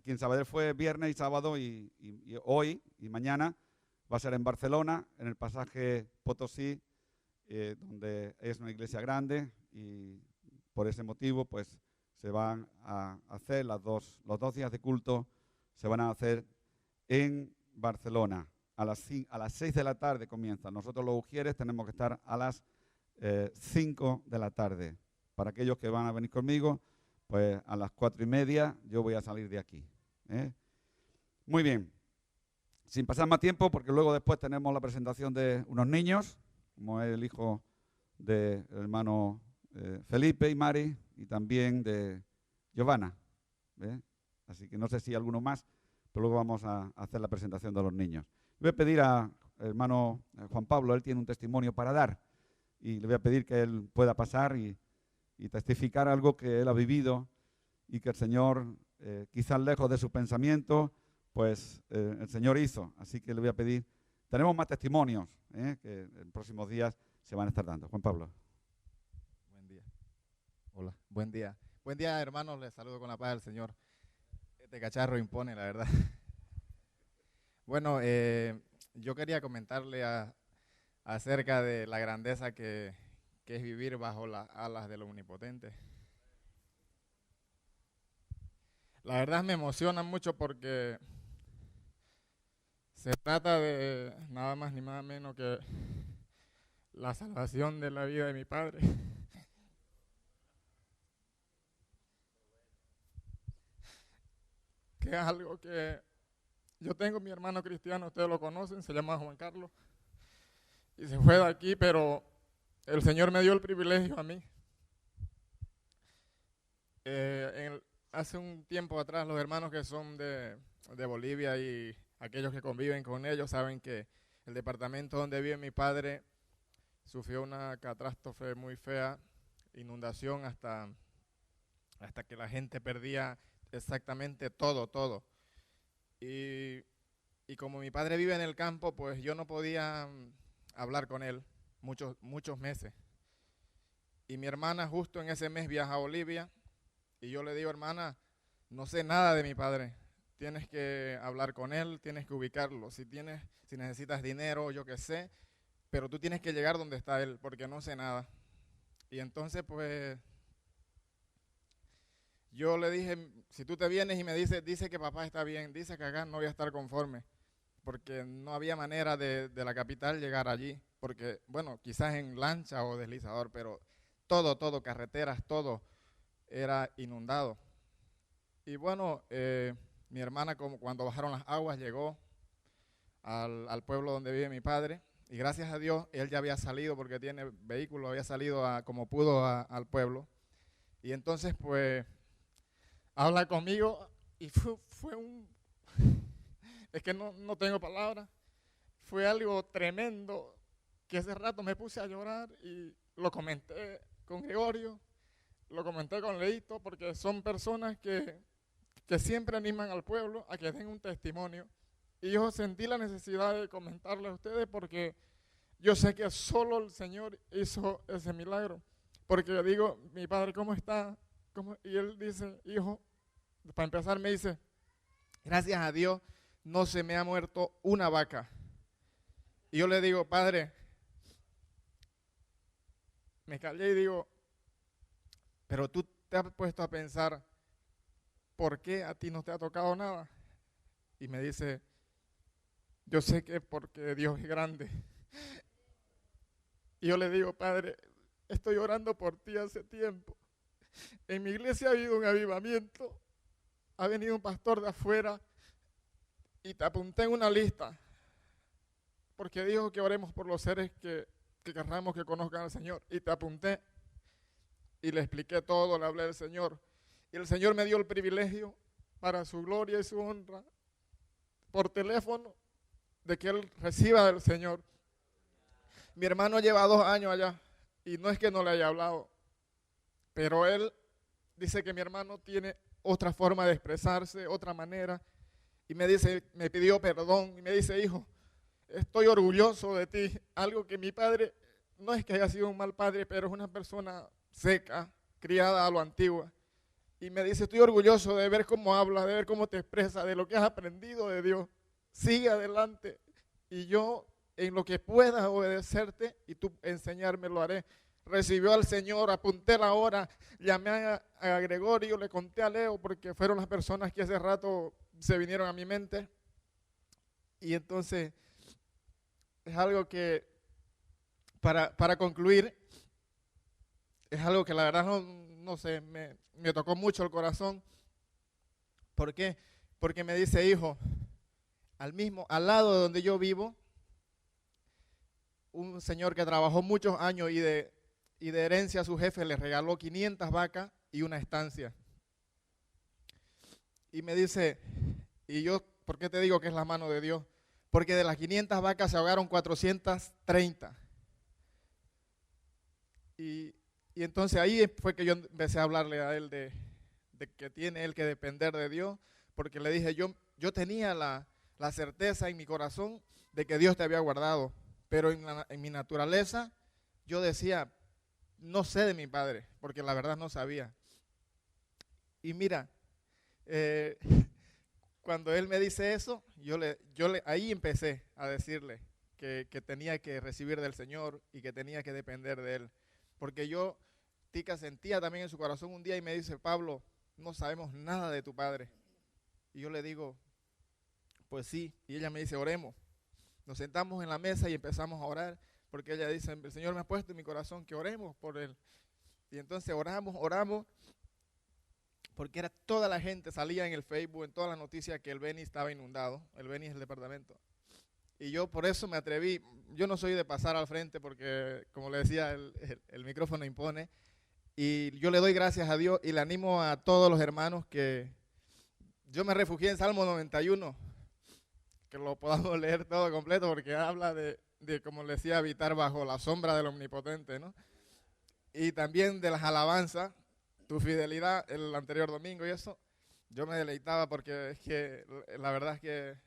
aquí en Sabadell fue viernes y sábado y hoy y mañana va a ser en Barcelona, en el pasaje Potosí, donde es una iglesia grande y por ese motivo pues se van a hacer los dos días de culto, se van a hacer en Barcelona. A las 6 de la tarde comienza. Nosotros los ujieres tenemos que estar a las 5 de la tarde. Para aquellos que van a venir conmigo, pues a las 4:30 yo voy a salir de aquí. Muy bien. Sin pasar más tiempo, porque luego después tenemos la presentación de unos niños, como es el hijo del hermano Felipe y Mari, y también de Giovanna. Así que no sé si hay alguno más, pero luego vamos a hacer la presentación de los niños. Voy a pedir al hermano Juan Pablo, él tiene un testimonio para dar, y le voy a pedir que él pueda pasar y testificar algo que él ha vivido y que el Señor, quizás lejos de su pensamiento, pues el Señor hizo. Así que le voy a pedir, tenemos más testimonios que en próximos días se van a estar dando. Juan Pablo. Buen día. Hola, buen día. Buen día, hermanos, les saludo con la paz del Señor. Este cacharro impone, la verdad. Bueno, yo quería comentarle acerca de la grandeza que es vivir bajo las alas del Omnipotente. La verdad me emociona mucho porque se trata de nada más ni nada menos que la salvación de la vida de mi padre. Que es algo que yo tengo, mi hermano cristiano, ustedes lo conocen, se llama Juan Carlos, y se fue de aquí, pero el Señor me dio el privilegio a mí. Hace un tiempo atrás, los hermanos que son de Bolivia y aquellos que conviven con ellos saben que el departamento donde vive mi padre sufrió una catástrofe muy fea, inundación hasta que la gente perdía exactamente todo. Y como mi padre vive en el campo, pues yo no podía hablar con él muchos meses. Y mi hermana justo en ese mes viaja a Bolivia y yo le digo, hermana, no sé nada de mi padre. Tienes que hablar con él, tienes que ubicarlo. Si necesitas dinero, yo qué sé, pero tú tienes que llegar donde está él, porque no sé nada. Y entonces, pues, yo le dije, si tú te vienes y me dice que papá está bien, dice que acá no voy a estar conforme, porque no había manera de la capital llegar allí, porque, bueno, quizás en lancha o deslizador, pero todo, carreteras, todo era inundado. Y bueno, mi hermana, cuando bajaron las aguas, llegó al pueblo donde vive mi padre, y gracias a Dios, él ya había salido, porque tiene vehículo, había salido como pudo al pueblo. Y entonces, pues, habla conmigo y fue es que no tengo palabras, fue algo tremendo, que ese rato me puse a llorar y lo comenté con Gregorio, lo comenté con Leito, porque son personas que siempre animan al pueblo a que den un testimonio. Y yo sentí la necesidad de comentarle a ustedes porque yo sé que solo el Señor hizo ese milagro. Porque yo digo, mi padre, ¿cómo está? Y él dice, hijo, para empezar me dice, gracias a Dios no se me ha muerto una vaca. Y yo le digo, padre, me callé y digo, pero tú te has puesto a pensar, ¿por qué a ti no te ha tocado nada? Y me dice, yo sé que es porque Dios es grande. Y yo le digo, padre, estoy orando por ti hace tiempo. En mi iglesia ha habido un avivamiento, ha venido un pastor de afuera y te apunté en una lista, porque dijo que oremos por los seres que querramos que conozcan al Señor. Y te apunté y le expliqué todo, le hablé del Señor. Y el Señor me dio el privilegio, para su gloria y su honra, por teléfono, de que él reciba del Señor. Mi hermano lleva 2 años allá y no es que no le haya hablado, pero él dice que mi hermano tiene otra forma de expresarse, otra manera, y me pidió perdón y me dice, hijo, estoy orgulloso de ti. Algo que mi padre, no es que haya sido un mal padre, pero es una persona seca, criada a lo antigua. y me dice, estoy orgulloso de ver cómo hablas, de ver cómo te expresas, de lo que has aprendido de Dios. Sigue adelante y yo en lo que pueda obedecerte y tú enseñarme lo haré. Recibió al Señor, apunté la hora, llamé a Gregorio, le conté a Leo porque fueron las personas que hace rato se vinieron a mi mente. Y entonces es algo que, para concluir, es algo que la verdad no sé, me tocó mucho el corazón. ¿Por qué? Porque me dice, hijo, al lado de donde yo vivo, un señor que trabajó muchos años y de herencia a su jefe le regaló 500 vacas y una estancia. Y me dice, y yo, ¿por qué te digo que es la mano de Dios? Porque de las 500 vacas se ahogaron 430. Y entonces ahí fue que yo empecé a hablarle a él de que tiene él que depender de Dios, porque le dije, yo tenía la certeza en mi corazón de que Dios te había guardado, pero en mi naturaleza yo decía, no sé de mi padre, porque la verdad no sabía. Y mira, cuando él me dice eso, ahí empecé a decirle que tenía que recibir del Señor y que tenía que depender de Él. Porque Tica sentía también en su corazón un día y me dice, Pablo, no sabemos nada de tu padre. Y yo le digo, pues sí. Y ella me dice, oremos. Nos sentamos en la mesa y empezamos a orar, porque ella dice, el Señor me ha puesto en mi corazón que oremos por él. Y entonces oramos, porque era toda la gente, salía en el Facebook, en todas las noticias que el Beni estaba inundado. El Beni es el departamento. Y yo por eso me atreví. Yo no soy de pasar al frente porque, como le decía, el micrófono impone. Y yo le doy gracias a Dios y le animo a todos los hermanos que yo me refugié en Salmo 91, que lo podamos leer todo completo porque habla de como le decía, habitar bajo la sombra del Omnipotente, ¿no? Y también de las alabanzas, tu fidelidad el anterior domingo y eso, yo me deleitaba porque es que la verdad es que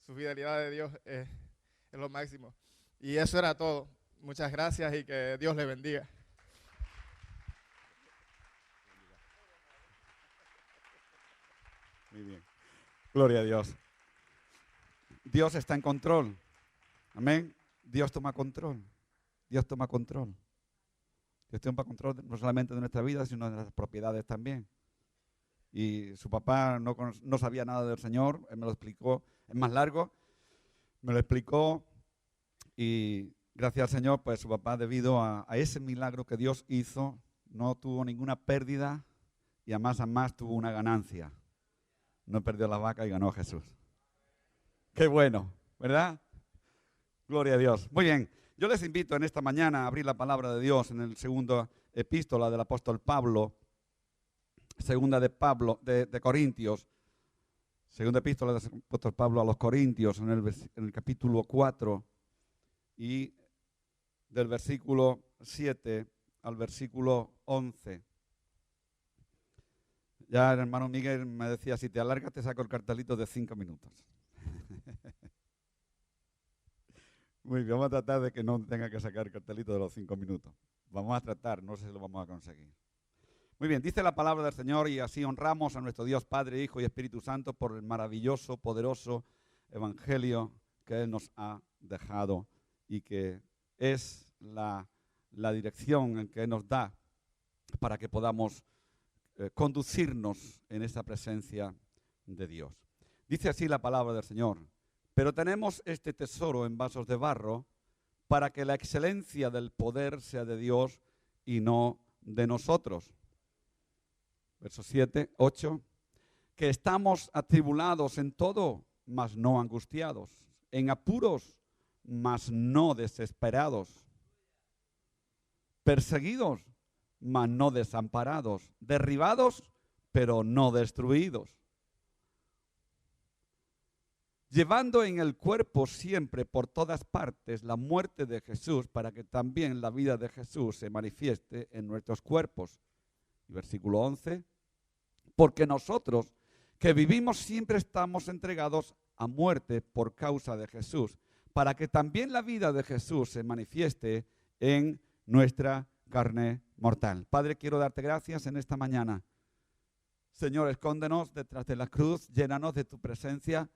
su fidelidad de Dios es lo máximo. Y eso era todo. Muchas gracias y que Dios le bendiga. Muy bien. Gloria a Dios. Dios está en control. Amén. Dios toma control. Dios toma control. Dios toma control no solamente de nuestra vida, sino de las propiedades también. Y su papá no sabía nada del Señor. Él me lo explicó. Es más largo. Me lo explicó. Y gracias al Señor, pues su papá, debido a ese milagro que Dios hizo, no tuvo ninguna pérdida y a más tuvo una ganancia. No perdió la vaca y ganó a Jesús. Qué bueno, ¿verdad? Gloria a Dios. Muy bien, yo les invito en esta mañana a abrir la palabra de Dios en el segundo epístola del apóstol Pablo, segunda de Corintios, segunda epístola del apóstol Pablo a los Corintios, en el capítulo 4 y del versículo 7 al versículo 11. Ya el hermano Miguel me decía, si te alargas te saco el cartelito de 5 minutos. Muy bien, vamos a tratar de que no tenga que sacar el cartelito de los 5 minutos. Vamos a tratar, no sé si lo vamos a conseguir. Muy bien, dice la palabra del Señor y así honramos a nuestro Dios Padre, Hijo y Espíritu Santo por el maravilloso, poderoso evangelio que Él nos ha dejado y que es la dirección en que Él nos da para que podamos conducirnos en esa presencia de Dios. Dice así la palabra del Señor: pero tenemos este tesoro en vasos de barro para que la excelencia del poder sea de Dios y no de nosotros. Verso 7, 8, que estamos atribulados en todo, mas no angustiados, en apuros, mas no desesperados, perseguidos, mas no desamparados, derribados, pero no destruidos, llevando en el cuerpo siempre por todas partes la muerte de Jesús, para que también la vida de Jesús se manifieste en nuestros cuerpos. Y versículo 11, porque nosotros que vivimos siempre estamos entregados a muerte por causa de Jesús, para que también la vida de Jesús se manifieste en nuestra carne mortal. Padre, quiero darte gracias en esta mañana Señor, escóndenos detrás de la cruz, llénanos de tu presencia,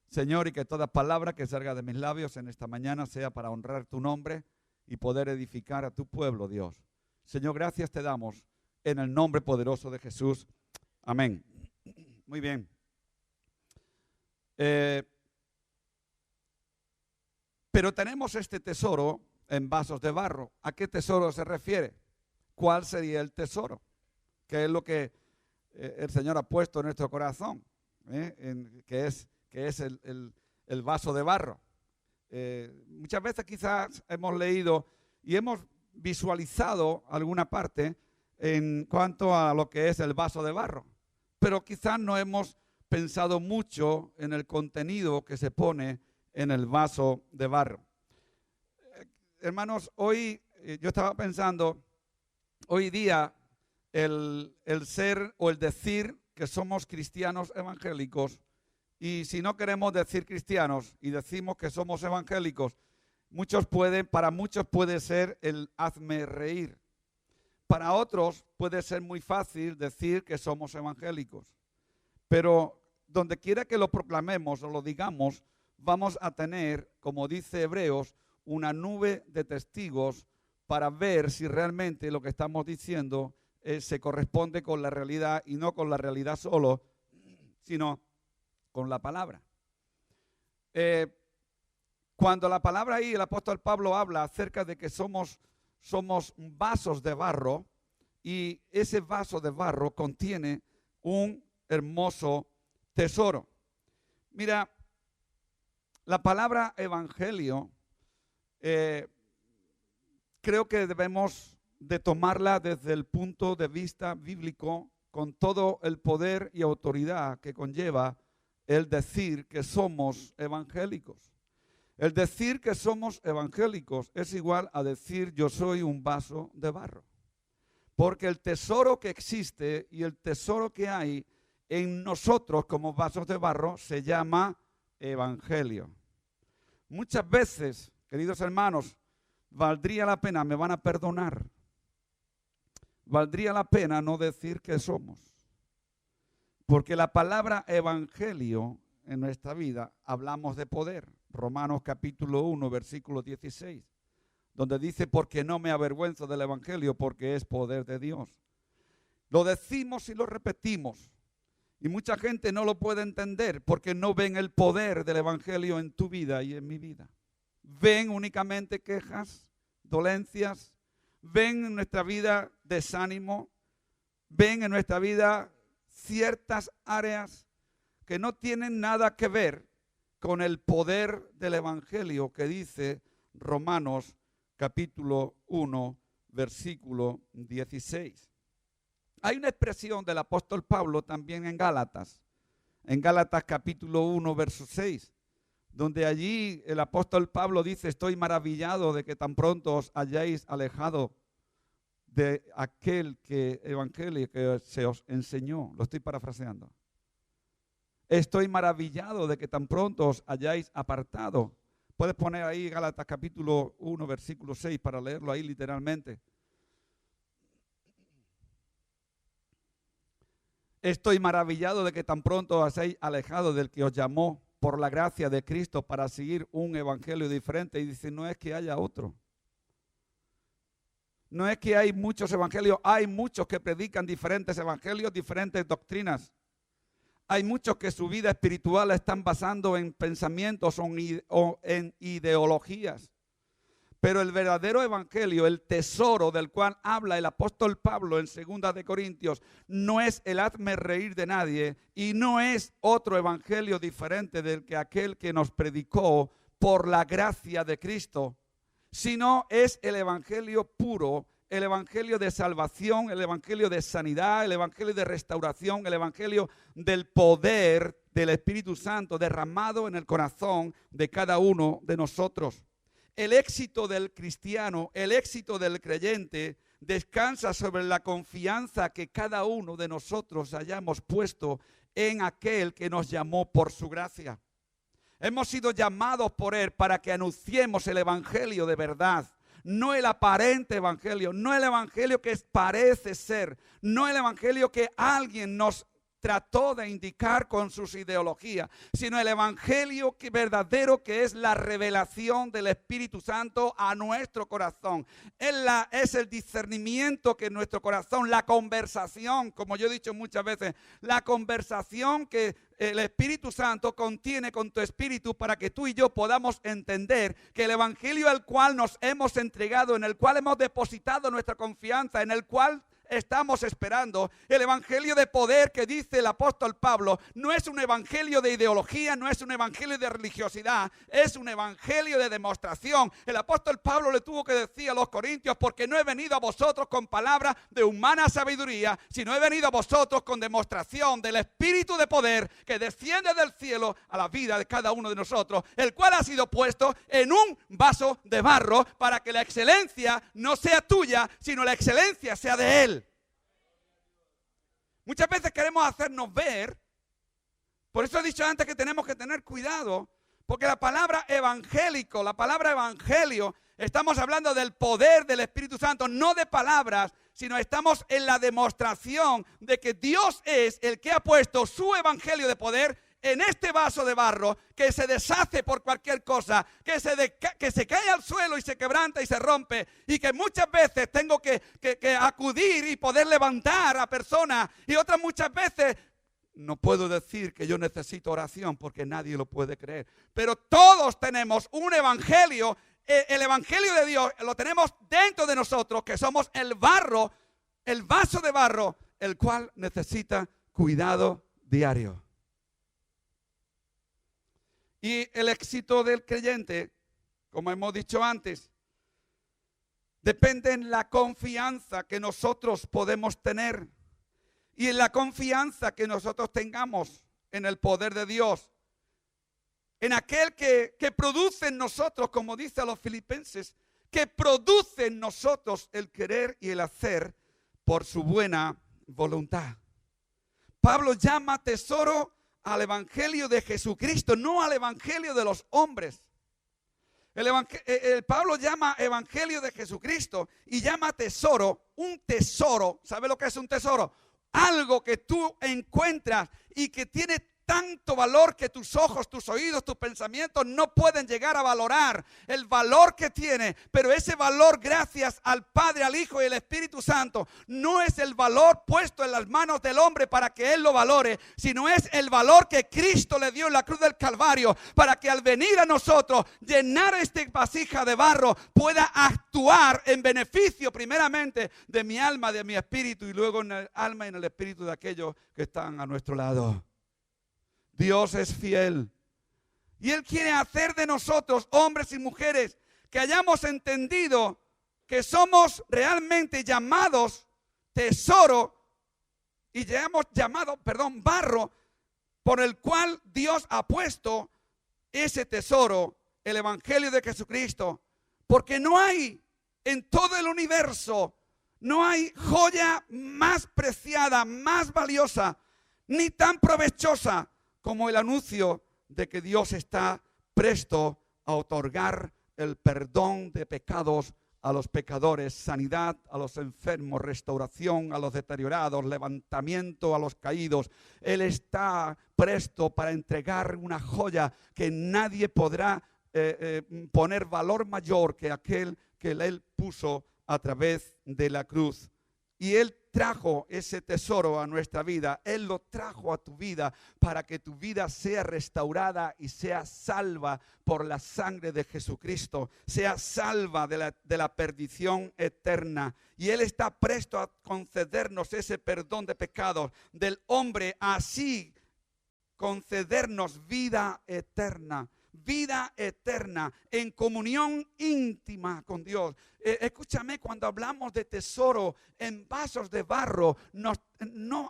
Señor, y que toda palabra que salga de mis labios en esta mañana sea para honrar tu nombre y poder edificar a tu pueblo, Dios. Señor, gracias te damos en el nombre poderoso de Jesús. Amén. Muy bien. Pero tenemos este tesoro en vasos de barro. ¿A qué tesoro se refiere? ¿Cuál sería el tesoro? ¿Qué es lo que el Señor ha puesto en nuestro corazón? Que es el vaso de barro. Muchas veces quizás hemos leído y hemos visualizado alguna parte en cuanto a lo que es el vaso de barro, pero quizás no hemos pensado mucho en el contenido que se pone en el vaso de barro. Hermanos, hoy yo estaba pensando, hoy día el ser o el decir que somos cristianos evangélicos, y si no queremos decir cristianos y decimos que somos evangélicos, para muchos puede ser el hazme reír. Para otros puede ser muy fácil decir que somos evangélicos. Pero donde quiera que lo proclamemos o lo digamos, vamos a tener, como dice Hebreos, una nube de testigos para ver si realmente lo que estamos diciendo se corresponde con la realidad, y no con la realidad solo, sino con la palabra. Cuando la palabra ahí, el apóstol Pablo habla acerca de que somos vasos de barro, y ese vaso de barro contiene un hermoso tesoro. Mira, la palabra evangelio, creo que debemos de tomarla desde el punto de vista bíblico, con todo el poder y autoridad que conlleva el decir que somos evangélicos. El decir que somos evangélicos es igual a decir yo soy un vaso de barro. Porque el tesoro que existe y el tesoro que hay en nosotros como vasos de barro se llama evangelio. Muchas veces, queridos hermanos, valdría la pena, me van a perdonar, valdría la pena no decir que somos. Porque la palabra evangelio en nuestra vida hablamos de poder. Romanos capítulo 1, versículo 16, donde dice, porque no me avergüenzo del evangelio, porque es poder de Dios. Lo decimos y lo repetimos, y mucha gente no lo puede entender porque no ven el poder del evangelio en tu vida y en mi vida. Ven únicamente quejas, dolencias, ven en nuestra vida desánimo, ven en nuestra vida ciertas áreas que no tienen nada que ver con el poder del evangelio que dice Romanos capítulo 1, versículo 16. Hay una expresión del apóstol Pablo también en Gálatas capítulo 1, verso 6, donde allí el apóstol Pablo dice, estoy maravillado de que tan pronto os hayáis alejado de aquel evangelio que se os enseñó. Lo estoy parafraseando. Estoy maravillado de que tan pronto os hayáis apartado. Puedes poner ahí Gálatas capítulo 1, versículo 6 para leerlo ahí literalmente. Estoy maravillado de que tan pronto os hayáis alejado del que os llamó por la gracia de Cristo para seguir un evangelio diferente. Y dice, no es que haya otro. No es que hay muchos evangelios, hay muchos que predican diferentes evangelios, diferentes doctrinas. Hay muchos que su vida espiritual la están basando en pensamientos o en ideologías. Pero el verdadero evangelio, el tesoro del cual habla el apóstol Pablo en 2 de Corintios, no es el hazme reír de nadie y no es otro evangelio diferente del que aquel que nos predicó por la gracia de Cristo, sino es el evangelio puro, el evangelio de salvación, el evangelio de sanidad, el evangelio de restauración, el evangelio del poder del Espíritu Santo derramado en el corazón de cada uno de nosotros. El éxito del cristiano, el éxito del creyente descansa sobre la confianza que cada uno de nosotros hayamos puesto en aquel que nos llamó por su gracia. Hemos sido llamados por Él para que anunciemos el evangelio de verdad. No el aparente evangelio, no el evangelio que parece ser, no el evangelio que alguien nos trató de indicar con sus ideologías, sino el evangelio verdadero, que es la revelación del Espíritu Santo a nuestro corazón. Es el discernimiento que en nuestro corazón, la conversación, como yo he dicho muchas veces, la conversación que el Espíritu Santo contiene con tu espíritu para que tú y yo podamos entender que el evangelio al cual nos hemos entregado, en el cual hemos depositado nuestra confianza, en el cual estamos esperando, el evangelio de poder que dice el apóstol Pablo, no es un evangelio de ideología, no es un evangelio de religiosidad, es un evangelio de demostración. El apóstol Pablo le tuvo que decir a los corintios, porque no he venido a vosotros con palabras de humana sabiduría, sino he venido a vosotros con demostración del espíritu de poder que desciende del cielo a la vida de cada uno de nosotros, el cual ha sido puesto en un vaso de barro para que la excelencia no sea tuya, sino la excelencia sea de Él. Muchas veces queremos hacernos ver, por eso he dicho antes que tenemos que tener cuidado, porque la palabra evangélico, la palabra evangelio, estamos hablando del poder del Espíritu Santo, no de palabras, sino estamos en la demostración de que Dios es el que ha puesto su evangelio de poder en este vaso de barro que se deshace por cualquier cosa, que se cae al suelo y se quebranta y se rompe, y que muchas veces tengo que acudir y poder levantar a personas, y otras muchas veces no puedo decir que yo necesito oración porque nadie lo puede creer, pero todos tenemos un evangelio. El evangelio de Dios lo tenemos dentro de nosotros, que somos el barro, el vaso de barro, el cual necesita cuidado diario. Y el éxito del creyente, como hemos dicho antes, depende en la confianza que nosotros podemos tener y en la confianza que nosotros tengamos en el poder de Dios, en aquel que produce en nosotros, como dice a los filipenses, que produce en nosotros el querer y el hacer por su buena voluntad. Pablo llama tesoro al evangelio de Jesucristo, no al evangelio de los hombres. Pablo llama evangelio de Jesucristo y llama tesoro, un tesoro. ¿Sabe lo que es un tesoro? Algo que tú encuentras y que tiene tanto valor que tus ojos, tus oídos, tus pensamientos no pueden llegar a valorar el valor que tiene. Pero ese valor, gracias al Padre, al Hijo y al Espíritu Santo, no es el valor puesto en las manos del hombre para que él lo valore, sino es el valor que Cristo le dio en la cruz del Calvario, para que al venir a nosotros, llenar esta vasija de barro, pueda actuar en beneficio primeramente de mi alma, de mi espíritu, y luego en el alma y en el espíritu de aquellos que están a nuestro lado. Dios es fiel y Él quiere hacer de nosotros, hombres y mujeres, que hayamos entendido que somos realmente llamados tesoro y barro, por el cual Dios ha puesto ese tesoro, el evangelio de Jesucristo. Porque no hay en todo el universo, no hay joya más preciada, más valiosa, ni tan provechosa como el anuncio de que Dios está presto a otorgar el perdón de pecados a los pecadores, sanidad a los enfermos, restauración a los deteriorados, levantamiento a los caídos. Él está presto para entregar una joya que nadie podrá poner valor mayor que aquel que Él puso a través de la cruz. Y Él trajo ese tesoro a nuestra vida. Él lo trajo a tu vida para que tu vida sea restaurada y sea salva por la sangre de Jesucristo. Sea salva de la perdición eterna. Y Él está presto a concedernos ese perdón de pecados del hombre. Así concedernos vida eterna. Vida eterna en comunión íntima con Dios. Escúchame, cuando hablamos de tesoro en vasos de barro, no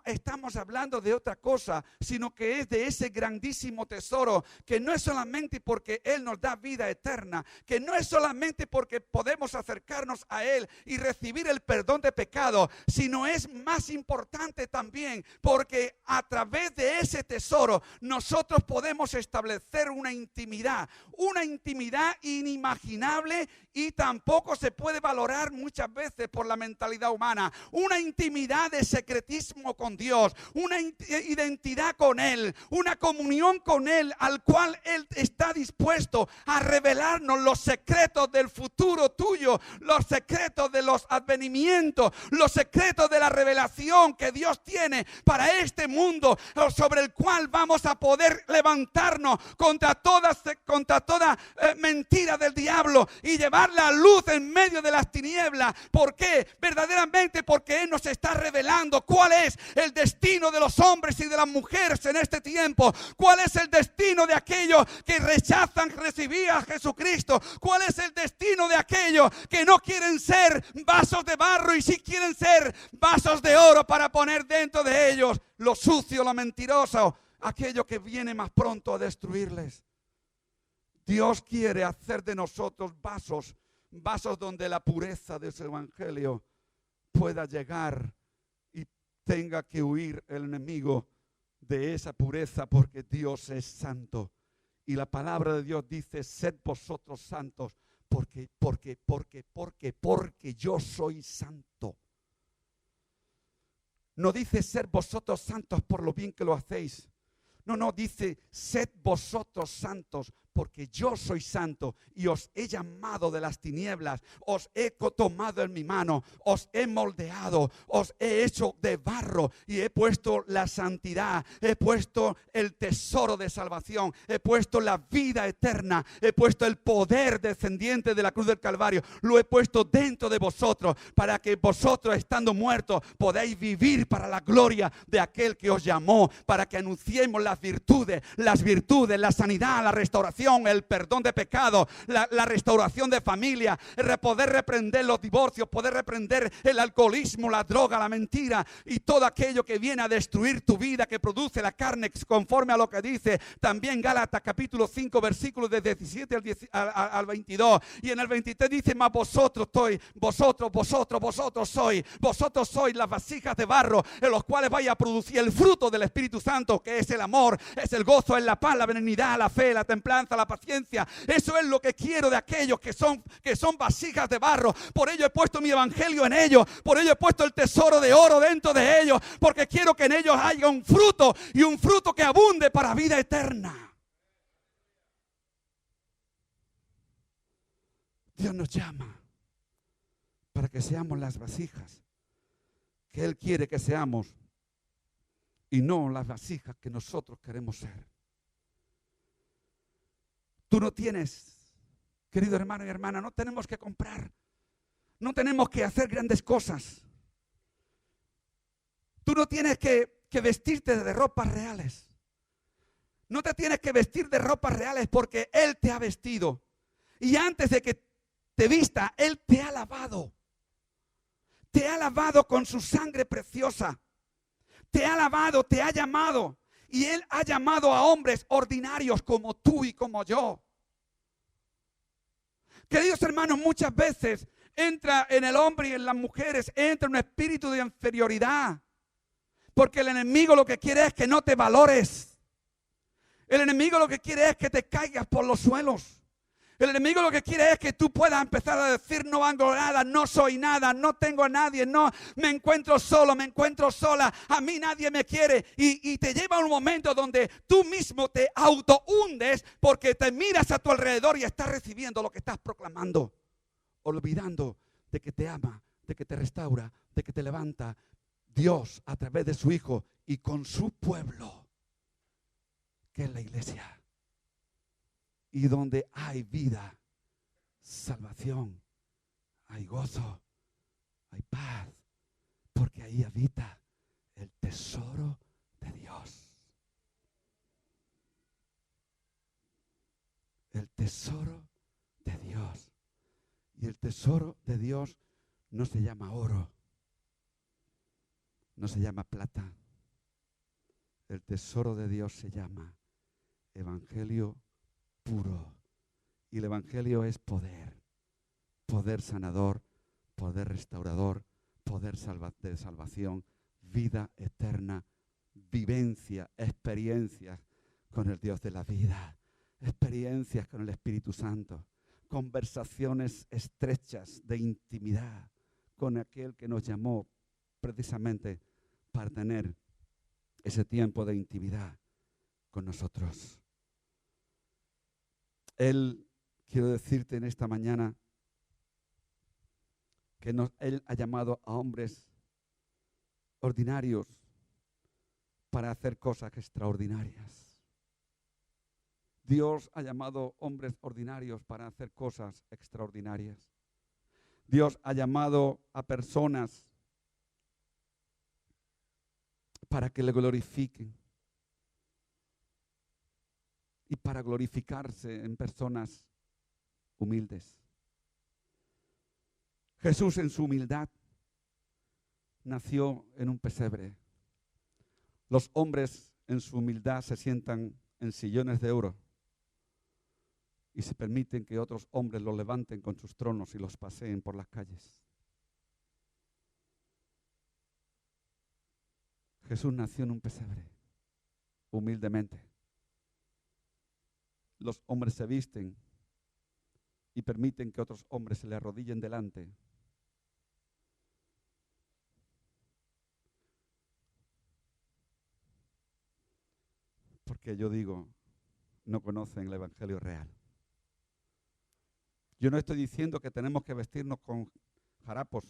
estamos hablando de otra cosa, sino que es de ese grandísimo tesoro, que no es solamente porque Él nos da vida eterna, que no es solamente porque podemos acercarnos a Él y recibir el perdón de pecado, sino es más importante también porque a través de ese tesoro nosotros podemos establecer una intimidad inimaginable y tampoco se puede valorar muchas veces por la mentalidad humana. Una intimidad de secretismo con Dios, una identidad con Él, una comunión con Él, al cual Él está dispuesto a revelarnos los secretos del futuro tuyo, los secretos de los advenimientos, los secretos de la revelación que Dios tiene para este mundo, sobre el cual vamos a poder levantarnos contra toda mentira del diablo y llevar la luz en medio de las tinieblas. ¿Por qué? Verdaderamente porque Él nos está revelando cuál es el destino de los hombres y de las mujeres en este tiempo. ¿Cuál es el destino de aquellos que rechazan recibir a Jesucristo? ¿Cuál es el destino de aquellos que no quieren ser vasos de barro y sí quieren ser vasos de oro para poner dentro de ellos lo sucio, lo mentiroso, aquello que viene más pronto a destruirles? Dios quiere hacer de nosotros vasos donde la pureza de su evangelio pueda llegar y tenga que huir el enemigo de esa pureza, porque Dios es santo. Y la palabra de Dios dice: sed vosotros santos, porque yo soy santo. No dice ser vosotros santos por lo bien que lo hacéis. No, dice sed vosotros santos porque yo soy santo y os he llamado de las tinieblas, os he tomado en mi mano, os he moldeado, os he hecho de barro y he puesto la santidad, he puesto el tesoro de salvación, he puesto la vida eterna, he puesto el poder descendiente de la cruz del Calvario, lo he puesto dentro de vosotros para que vosotros, estando muertos, podáis vivir para la gloria de aquel que os llamó, para que anunciemos las virtudes, la sanidad, la restauración, el perdón de pecado, la restauración de familia, poder reprender los divorcios, poder reprender el alcoholismo, la droga, la mentira y todo aquello que viene a destruir tu vida, que produce la carne, conforme a lo que dice también Gálatas capítulo 5 versículos de 17 al 22. Y en el 23 dice: mas vosotros sois las vasijas de barro en los cuales vais a producir el fruto del Espíritu Santo, que es el amor, es el gozo, es la paz, la benignidad, la fe, la templanza, la paciencia. Eso es lo que quiero de aquellos que son vasijas de barro. Por ello he puesto mi evangelio en ellos, por ello he puesto el tesoro de oro dentro de ellos, porque quiero que en ellos haya un fruto, y un fruto que abunde para vida eterna. Dios nos llama para que seamos las vasijas que Él quiere que seamos, y no las vasijas que nosotros queremos ser. Tú no tienes, querido hermano y hermana, no tenemos que comprar, no tenemos que hacer grandes cosas. Tú no tienes que vestirte de ropas reales. No te tienes que vestir de ropas reales, porque Él te ha vestido. Y antes de que te vista, Él te ha lavado. Te ha lavado con su sangre preciosa. Te ha lavado, te ha llamado. Y Él ha llamado a hombres ordinarios como tú y como yo. Queridos hermanos, muchas veces entra en el hombre y en las mujeres, entra un espíritu de inferioridad. Porque el enemigo lo que quiere es que no te valores. El enemigo lo que quiere es que te caigas por los suelos. El enemigo lo que quiere es que tú puedas empezar a decir: no valgo nada, no soy nada, no tengo a nadie, no, me encuentro solo, me encuentro sola, a mí nadie me quiere. Y te lleva a un momento donde tú mismo te autohundes, porque te miras a tu alrededor y estás recibiendo lo que estás proclamando, olvidando de que te ama, de que te restaura, de que te levanta Dios a través de su Hijo y con su pueblo, que es la iglesia. Y donde hay vida, salvación, hay gozo, hay paz, porque ahí habita el tesoro de Dios. El tesoro de Dios. Y el tesoro de Dios no se llama oro, no se llama plata. El tesoro de Dios se llama evangelio puro. Y el evangelio es poder. Poder sanador, poder restaurador, poder de salvación, vida eterna, vivencia, experiencias con el Dios de la vida, experiencias con el Espíritu Santo, conversaciones estrechas de intimidad con aquel que nos llamó precisamente para tener ese tiempo de intimidad con nosotros. Él, quiero decirte en esta mañana, que Él ha llamado a hombres ordinarios para hacer cosas extraordinarias. Dios ha llamado hombres ordinarios para hacer cosas extraordinarias. Dios ha llamado a personas para que le glorifiquen y para glorificarse en personas humildes. Jesús en su humildad nació en un pesebre. Los hombres en su humildad se sientan en sillones de oro y se permiten que otros hombres los levanten con sus tronos y los paseen por las calles. Jesús nació en un pesebre, humildemente. Los hombres se visten y permiten que otros hombres se le arrodillen delante. Porque yo digo, no conocen el evangelio real. Yo no estoy diciendo que tenemos que vestirnos con harapos.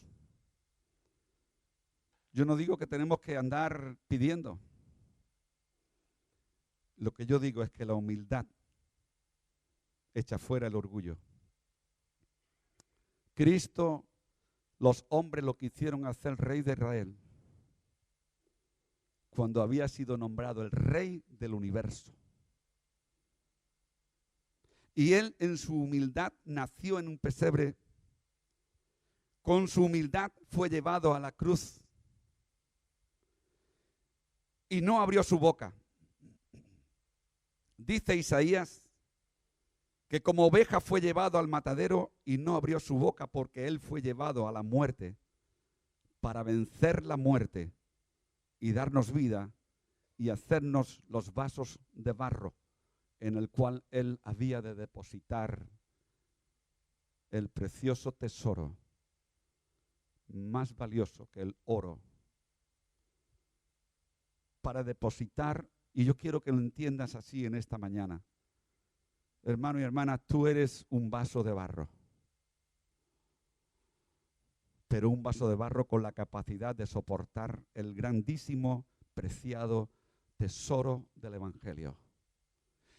Yo no digo que tenemos que andar pidiendo. Lo que yo digo es que la humildad echa fuera el orgullo. Cristo, los hombres lo quisieron hacer rey de Israel cuando había sido nombrado el rey del universo. Y Él en su humildad nació en un pesebre. Con su humildad fue llevado a la cruz y no abrió su boca. Dice Isaías que como oveja fue llevado al matadero y no abrió su boca, porque Él fue llevado a la muerte para vencer la muerte y darnos vida y hacernos los vasos de barro en el cual Él había de depositar el precioso tesoro más valioso que el oro, para depositar. Y yo quiero que lo entiendas así en esta mañana. Hermano y hermana, tú eres un vaso de barro, pero un vaso de barro con la capacidad de soportar el grandísimo, preciado tesoro del evangelio.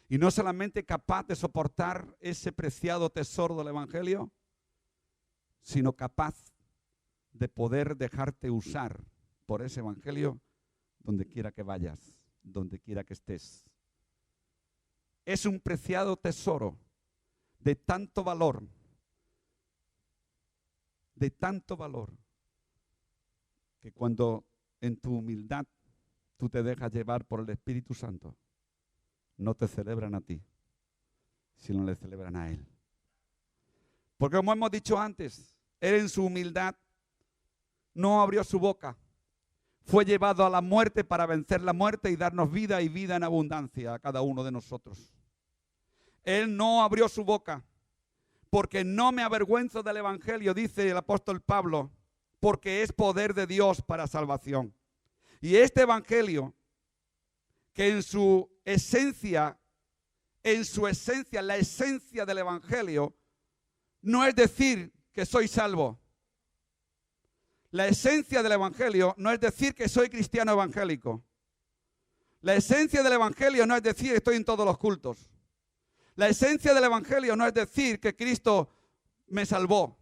Y no solamente capaz de soportar ese preciado tesoro del evangelio, sino capaz de poder dejarte usar por ese evangelio donde quiera que vayas, donde quiera que estés. Es un preciado tesoro de tanto valor, que cuando en tu humildad tú te dejas llevar por el Espíritu Santo, no te celebran a ti, sino le celebran a Él. Porque como hemos dicho antes, Él en su humildad no abrió su boca. Fue llevado a la muerte para vencer la muerte y darnos vida y vida en abundancia a cada uno de nosotros. Él no abrió su boca porque no me avergüenzo del evangelio, dice el apóstol Pablo, porque es poder de Dios para salvación. Y este evangelio, que en su esencia, la esencia del evangelio, no es decir que soy salvo. La esencia del evangelio no es decir que soy cristiano evangélico. La esencia del evangelio no es decir que estoy en todos los cultos. La esencia del evangelio no es decir que Cristo me salvó,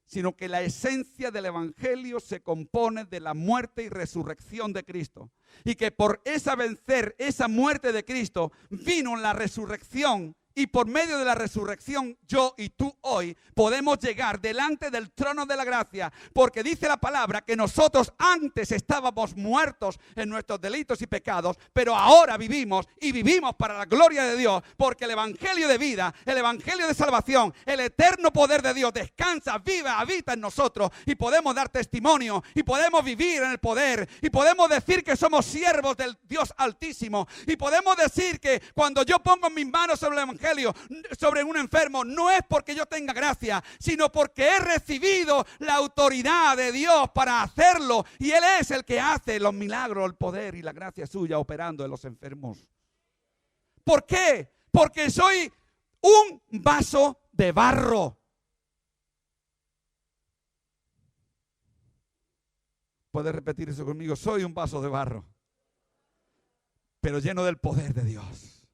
sino que la esencia del evangelio se compone de la muerte y resurrección de Cristo. Y que por vencer esa muerte de Cristo vino la resurrección. Y por medio de la resurrección, yo y tú hoy podemos llegar delante del trono de la gracia, porque dice la palabra que nosotros antes estábamos muertos en nuestros delitos y pecados, pero ahora vivimos y vivimos para la gloria de Dios, porque el evangelio de vida, el evangelio de salvación, el eterno poder de Dios descansa, vive, habita en nosotros, y podemos dar testimonio y podemos vivir en el poder y podemos decir que somos siervos del Dios Altísimo, y podemos decir que cuando yo pongo mis manos sobre el evangelio evangelio sobre un enfermo, no es porque yo tenga gracia, sino porque he recibido la autoridad de Dios para hacerlo. Y Él es el que hace los milagros, el poder y la gracia suya operando en los enfermos. ¿Por qué? Porque soy un vaso de barro. ¿Puedes repetir eso conmigo? Soy un vaso de barro, pero lleno del poder de Dios.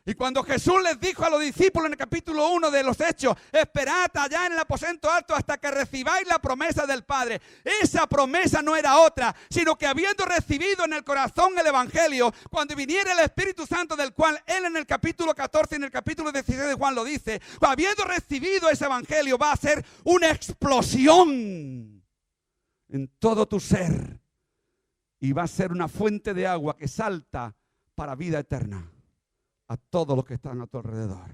Y cuando Jesús les dijo a los discípulos en el capítulo 1 de los Hechos, esperad allá en el aposento alto hasta que recibáis la promesa del Padre. Esa promesa no era otra, sino que habiendo recibido en el corazón el evangelio, cuando viniera el Espíritu Santo, del cual Él en el capítulo 14 y en el capítulo 16 de Juan lo dice, habiendo recibido ese evangelio va a ser una explosión en todo tu ser y va a ser una fuente de agua que salta para vida eterna a todos los que están a tu alrededor.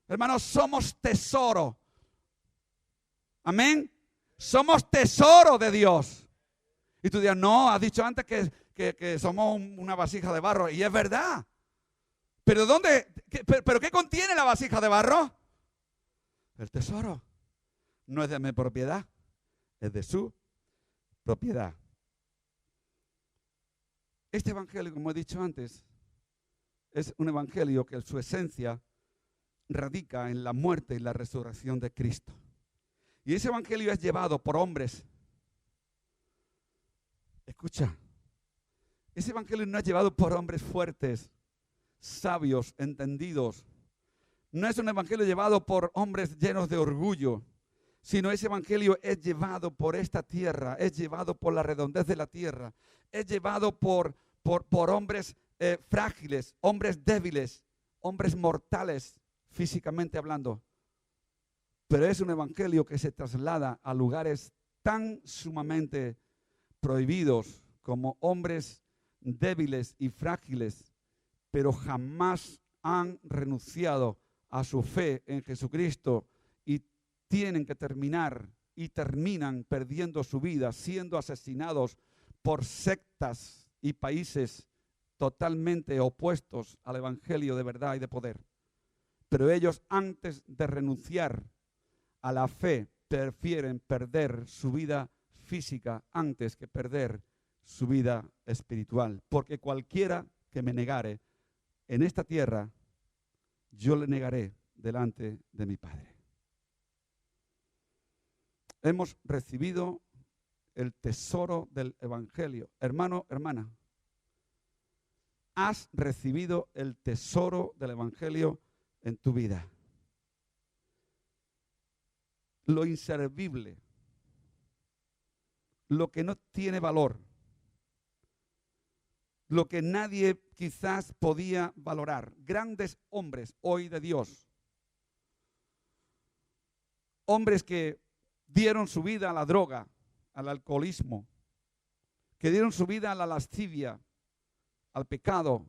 Hermanos, somos tesoro. Amén. Somos tesoro de Dios. Y tú dirás, no, has dicho antes que somos una vasija de barro. Y es verdad. ¿Pero dónde? ¿Pero qué contiene la vasija de barro? El tesoro. No es de mi propiedad, es de su propiedad. Este evangelio, como he dicho antes, es un evangelio que en su esencia radica en la muerte y la resurrección de Cristo. Y ese evangelio es llevado por hombres. Escucha, ese evangelio no es llevado por hombres fuertes, sabios, entendidos. No es un evangelio llevado por hombres llenos de orgullo, sino ese evangelio es llevado por esta tierra, es llevado por la redondez de la tierra, es llevado por hombres frágiles, hombres débiles, hombres mortales, físicamente hablando. Pero es un evangelio que se traslada a lugares tan sumamente prohibidos como hombres débiles y frágiles, pero jamás han renunciado a su fe en Jesucristo y tienen que terminar y terminan perdiendo su vida, siendo asesinados por sectas y países totalmente opuestos al evangelio de verdad y de poder. Pero ellos, antes de renunciar a la fe, prefieren perder su vida física antes que perder su vida espiritual. Porque cualquiera que me negare en esta tierra, yo le negaré delante de mi Padre. Hemos recibido el tesoro del evangelio. Hermano, hermana, has recibido el tesoro del evangelio en tu vida. Lo inservible, lo que no tiene valor, lo que nadie quizás podía valorar. Grandes hombres hoy de Dios, hombres que dieron su vida a la droga, al alcoholismo, que dieron su vida a la lascivia, al pecado,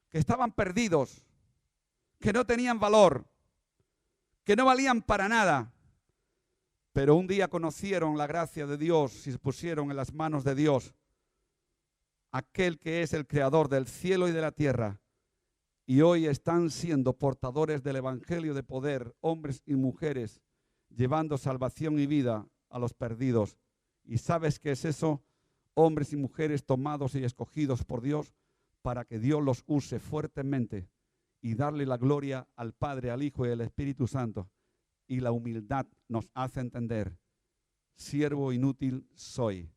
que estaban perdidos, que no tenían valor, que no valían para nada, pero un día conocieron la gracia de Dios y se pusieron en las manos de Dios, aquel que es el creador del cielo y de la tierra, y hoy están siendo portadores del evangelio de poder, hombres y mujeres, llevando salvación y vida a los perdidos. ¿Y sabes qué es eso? Hombres y mujeres tomados y escogidos por Dios para que Dios los use fuertemente y darle la gloria al Padre, al Hijo y al Espíritu Santo. Y la humildad nos hace entender, siervo inútil soy,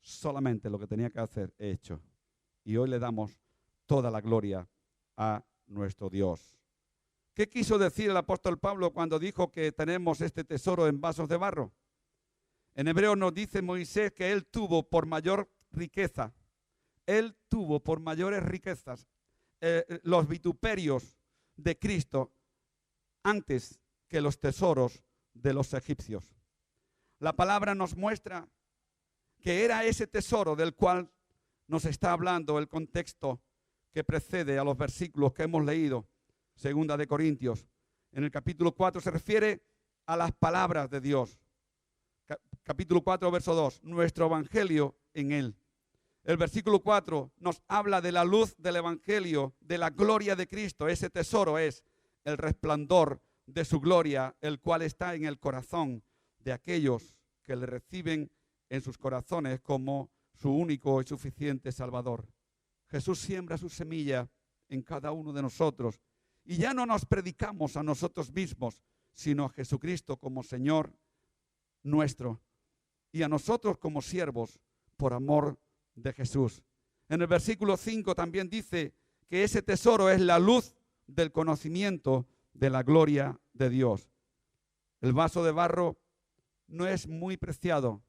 solamente lo que tenía que hacer he hecho. Y hoy le damos toda la gloria a nuestro Dios. ¿Qué quiso decir el apóstol Pablo cuando dijo que tenemos este tesoro en vasos de barro? En hebreo nos dice Moisés que él tuvo por mayor riqueza, él tuvo por mayores riquezas los vituperios de Cristo antes que los tesoros de los egipcios. La palabra nos muestra que era ese tesoro del cual nos está hablando el contexto que precede a los versículos que hemos leído, Segunda de Corintios. En el capítulo 4 se refiere a las palabras de Dios. Capítulo 4, verso 2, nuestro evangelio en él. El versículo 4 nos habla de la luz del Evangelio, de la gloria de Cristo. Ese tesoro es el resplandor de su gloria, el cual está en el corazón de aquellos que le reciben en sus corazones como su único y suficiente Salvador. Jesús siembra su semilla en cada uno de nosotros y ya no nos predicamos a nosotros mismos, sino a Jesucristo como Señor nuestro y a nosotros como siervos por amor de Jesús. En el versículo 5 también dice que ese tesoro es la luz del conocimiento de la gloria de Dios. El vaso de barro no es muy preciado,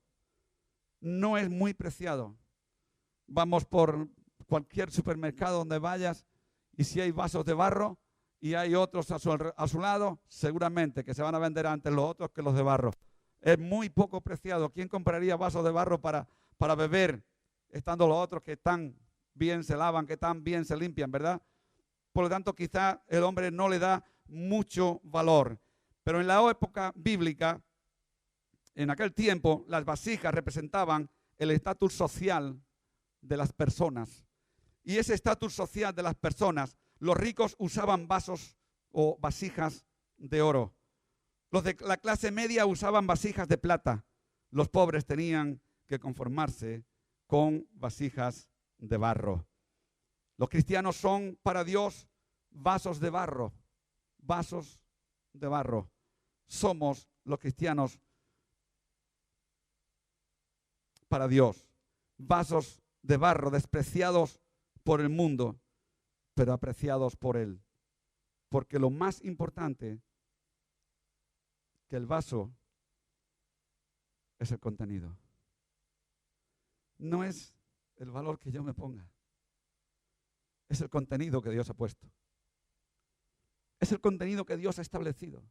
no es muy preciado. Vamos por cualquier supermercado donde vayas y si hay vasos de barro y hay otros a su lado, seguramente que se van a vender antes los otros que los de barro. Es muy poco preciado. ¿Quién compraría vasos de barro para beber, estando los otros que tan bien se lavan, que tan bien se limpian, verdad? Por lo tanto, quizá el hombre no le da mucho valor. Pero en la época bíblica, en aquel tiempo, las vasijas representaban el estatus social de las personas. Y ese estatus social de las personas, los ricos usaban vasos o vasijas de oro. Los de la clase media usaban vasijas de plata. Los pobres tenían que conformarse con vasijas de barro. Los cristianos son para Dios vasos de barro. Vasos de barro. Somos los cristianos para Dios. Vasos de barro despreciados por el mundo, pero apreciados por Él. Porque lo más importante que el vaso es el contenido. No es el valor que yo me ponga. Es el contenido que Dios ha puesto. Es el contenido que Dios ha establecido.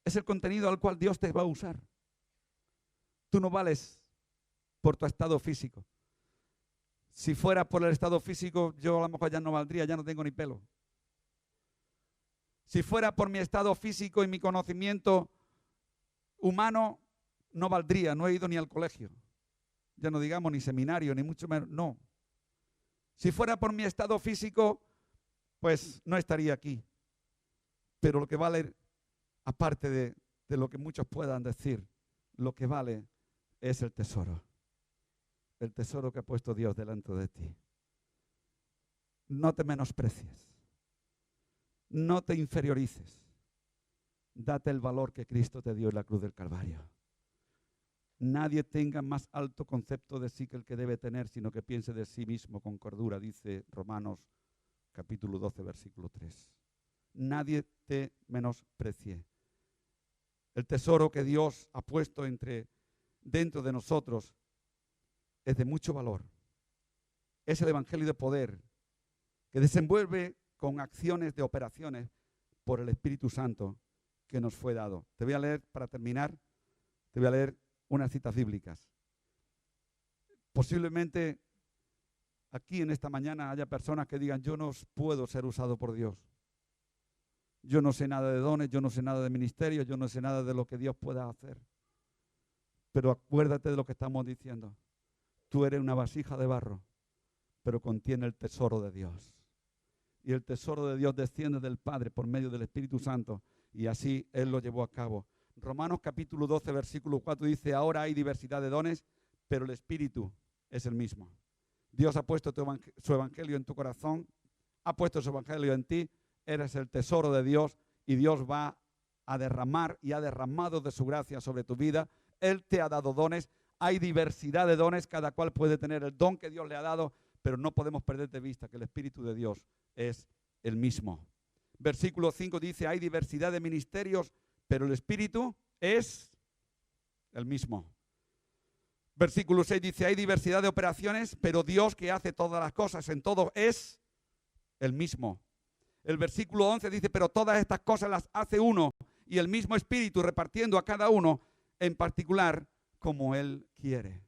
Es el contenido al cual Dios te va a usar. Tú no vales por tu estado físico. Si fuera por el estado físico, yo a lo mejor ya no valdría, ya no tengo ni pelo. Si fuera por mi estado físico y mi conocimiento humano, no valdría, no he ido ni al colegio. Ya no digamos ni seminario, ni mucho menos, no. Si fuera por mi estado físico, pues no estaría aquí. Pero lo que vale, aparte de lo que muchos puedan decir, lo que vale es el tesoro. El tesoro que ha puesto Dios delante de ti. No te menosprecies. No te inferiorices. Date el valor que Cristo te dio en la cruz del Calvario. Nadie tenga más alto concepto de sí que el que debe tener, sino que piense de sí mismo con cordura, dice Romanos capítulo 12, versículo 3. Nadie te menosprecie. El tesoro que Dios ha puesto dentro de nosotros es de mucho valor. Es el evangelio de poder que desenvuelve con acciones de operaciones por el Espíritu Santo que nos fue dado. Te voy a leer, para terminar, te voy a leer unas citas bíblicas. Posiblemente aquí en esta mañana haya personas que digan, yo no puedo ser usado por Dios. Yo no sé nada de dones, yo no sé nada de ministerio, yo no sé nada de lo que Dios pueda hacer. Pero acuérdate de lo que estamos diciendo. Tú eres una vasija de barro, pero contiene el tesoro de Dios. Y el tesoro de Dios desciende del Padre por medio del Espíritu Santo. Y así Él lo llevó a cabo. Romanos capítulo 12, versículo 4 dice, ahora hay diversidad de dones, pero el Espíritu es el mismo. Dios ha puesto su evangelio en tu corazón, ha puesto su evangelio en ti, eres el tesoro de Dios y Dios va a derramar y ha derramado de su gracia sobre tu vida. Él te ha dado dones, hay diversidad de dones, cada cual puede tener el don que Dios le ha dado, pero no podemos perder de vista que el Espíritu de Dios es el mismo. Versículo 5 dice, hay diversidad de ministerios, pero el Espíritu es el mismo. Versículo 6 dice, hay diversidad de operaciones, pero Dios que hace todas las cosas en todo es el mismo. El versículo 11 dice, pero todas estas cosas las hace uno y el mismo Espíritu repartiendo a cada uno en particular como Él quiere.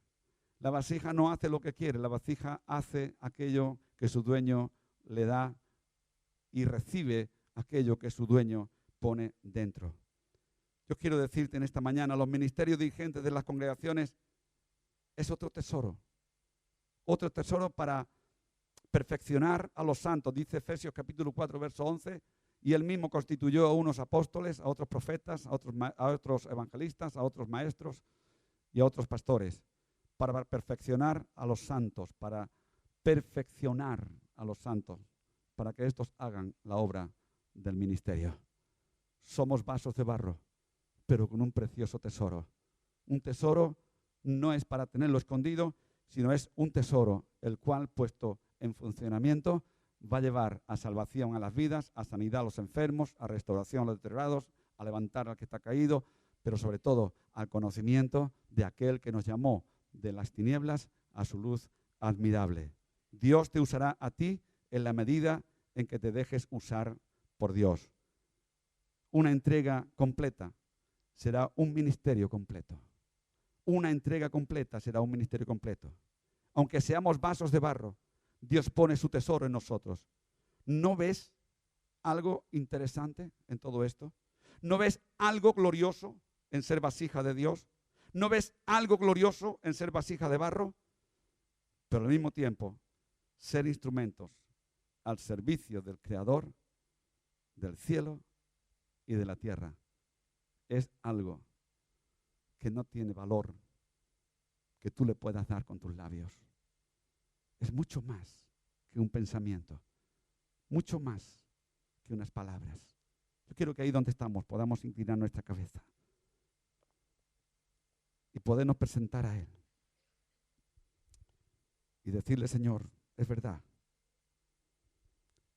La vasija no hace lo que quiere, la vasija hace aquello que su dueño le da y recibe aquello que su dueño pone dentro. Yo quiero decirte en esta mañana, los ministerios dirigentes de las congregaciones es otro tesoro. otro tesoro para perfeccionar a los santos. Dice Efesios capítulo 4, verso 11, y él mismo constituyó a unos apóstoles, a otros profetas, a otros evangelistas, a otros maestros y a otros pastores, para perfeccionar a los santos, para perfeccionar a los santos, para que estos hagan la obra del ministerio. Somos vasos de barro, pero con un precioso tesoro. Un tesoro no es para tenerlo escondido, sino es un tesoro, el cual, puesto en funcionamiento, va a llevar a salvación a las vidas, a sanidad a los enfermos, a restauración a los deteriorados, a levantar al que está caído, pero sobre todo al conocimiento de aquel que nos llamó de las tinieblas a su luz admirable. Dios te usará a ti en la medida en que te dejes usar por Dios. Una entrega completa será un ministerio completo. Una entrega completa será un ministerio completo. Aunque seamos vasos de barro, Dios pone su tesoro en nosotros. ¿No ves algo interesante en todo esto? ¿No ves algo glorioso en ser vasija de Dios? ¿No ves algo glorioso en ser vasija de barro? Pero al mismo tiempo, ser instrumentos al servicio del Creador, del cielo y de la tierra. Es algo que no tiene valor que tú le puedas dar con tus labios. Es mucho más que un pensamiento, mucho más que unas palabras. Yo quiero que ahí donde estamos podamos inclinar nuestra cabeza y podernos presentar a Él y decirle: Señor, es verdad,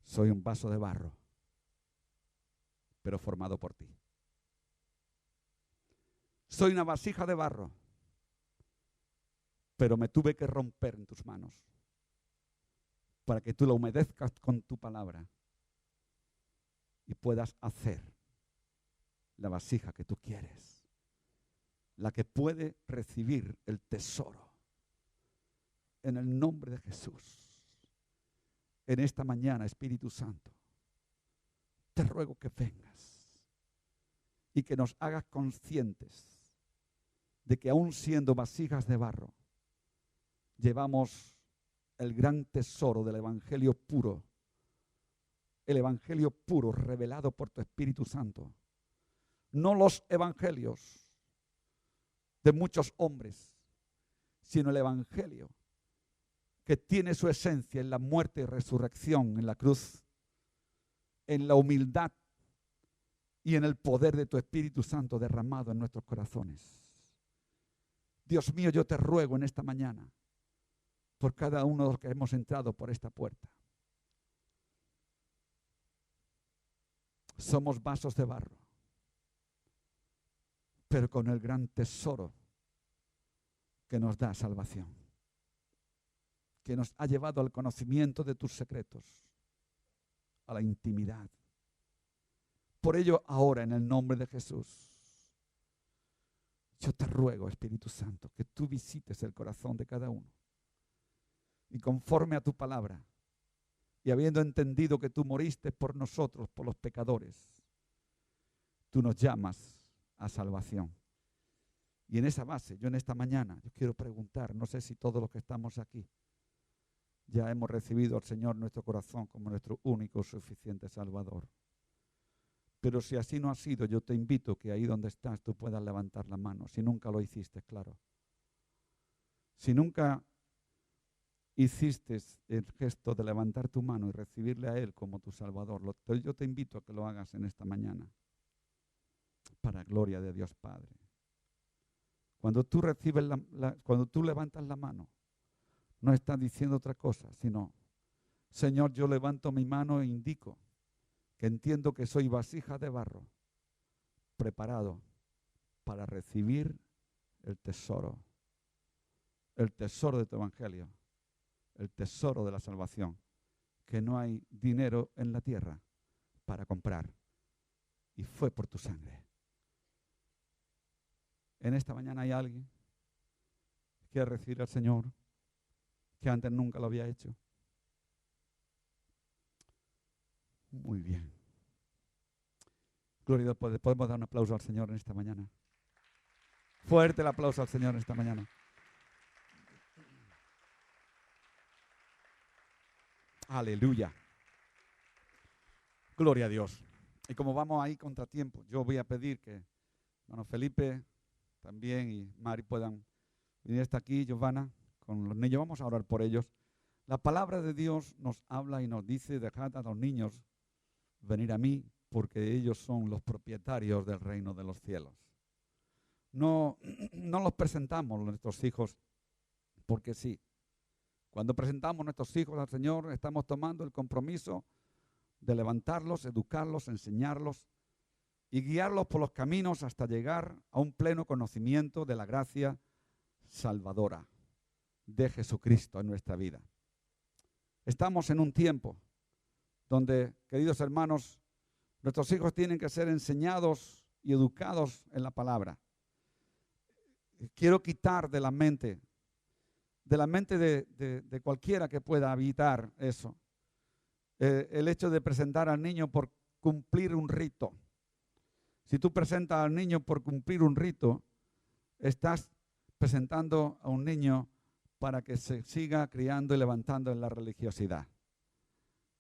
soy un vaso de barro, pero formado por ti. Soy una vasija de barro, pero me tuve que romper en tus manos para que tú la humedezcas con tu palabra y puedas hacer la vasija que tú quieres, la que puede recibir el tesoro. En el nombre de Jesús, en esta mañana, Espíritu Santo, te ruego que vengas y que nos hagas conscientes de que aún siendo vasijas de barro, llevamos el gran tesoro del Evangelio puro, el Evangelio puro revelado por tu Espíritu Santo. No los evangelios de muchos hombres, sino el Evangelio que tiene su esencia en la muerte y resurrección en la cruz, en la humildad y en el poder de tu Espíritu Santo derramado en nuestros corazones. Dios mío, yo te ruego en esta mañana por cada uno de los que hemos entrado por esta puerta. Somos vasos de barro, pero con el gran tesoro que nos da salvación, que nos ha llevado al conocimiento de tus secretos, a la intimidad. Por ello, ahora, en el nombre de Jesús, yo te ruego, Espíritu Santo, que tú visites el corazón de cada uno. Y conforme a tu palabra, y habiendo entendido que tú moriste por nosotros, por los pecadores, tú nos llamas a salvación. Y en esa base, yo en esta mañana, yo quiero preguntar, no sé si todos los que estamos aquí ya hemos recibido al Señor nuestro corazón como nuestro único suficiente Salvador. Pero si así no ha sido, yo te invito que ahí donde estás tú puedas levantar la mano. Si nunca lo hiciste, claro. Si nunca hiciste el gesto de levantar tu mano y recibirle a Él como tu Salvador, yo te invito a que lo hagas en esta mañana. Para gloria de Dios Padre. Cuando tú recibes cuando tú levantas la mano, no estás diciendo otra cosa, sino: Señor, yo levanto mi mano e indico que entiendo que soy vasija de barro, preparado para recibir el tesoro de tu evangelio, el tesoro de la salvación, que no hay dinero en la tierra para comprar, y fue por tu sangre. En esta mañana hay alguien que quiere recibir al Señor, que antes nunca lo había hecho. Muy bien. Gloria a Dios, podemos dar un aplauso al Señor en esta mañana. Fuerte el aplauso al Señor en esta mañana. Aleluya. Gloria a Dios. Y como vamos ahí contratiempo, yo voy a pedir que hermano Felipe también y Mari puedan venir hasta aquí, Giovanna, con los niños. Vamos a orar por ellos. La palabra de Dios nos habla y nos dice: dejad a los niños venir a mí, porque ellos son los propietarios del reino de los cielos. No los presentamos nuestros hijos porque sí. Cuando presentamos nuestros hijos al Señor, estamos tomando el compromiso de levantarlos, educarlos, enseñarlos y guiarlos por los caminos hasta llegar a un pleno conocimiento de la gracia salvadora de Jesucristo en nuestra vida. Estamos en un tiempo donde, queridos hermanos, nuestros hijos tienen que ser enseñados y educados en la palabra. Quiero quitar de la mente de cualquiera que pueda evitar eso, el hecho de presentar al niño por cumplir un rito. Si tú presentas al niño por cumplir un rito, estás presentando a un niño para que se siga criando y levantando en la religiosidad.